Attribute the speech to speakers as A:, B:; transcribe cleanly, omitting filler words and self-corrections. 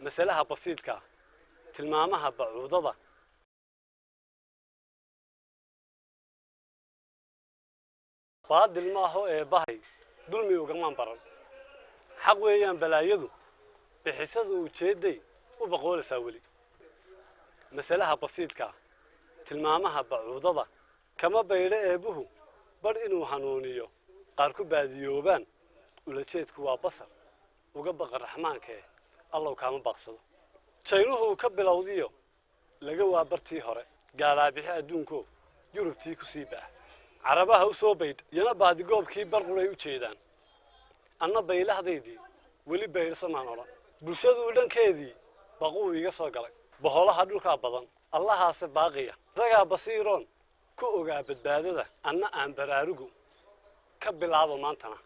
A: masalaha basiidka tilmaamaha bacuudada baadil ma aho ee bahay dulmi ugamaan baran xaq weeyaan balaayadu bixisadu ujeeday u baqooleysaa weli masalaha basiidka tilmaamaha bacuudada kama bayre eebuhu bar inuu hanuuniyo qaar ku baadiyoobaan ulajeedku waa basar uga baqa raxmaankee allow kaama baqsado jaynuhu ka bilowdiyo laga waa bartii hore gaalaabixi adduunko yurubtii ku sii baah carabaha u soo bayd yana baadigoobkii barqulay u jeedaan anna baylahdaydii weli bayrsamaan odhan bulshadu dhankeedii baquu iga soo galay boholaha dhulkaa badan allahaase baaqiya isagaa basiiroon ku ogaa badbaadada anna aan baraarugu ka bilaabo maantana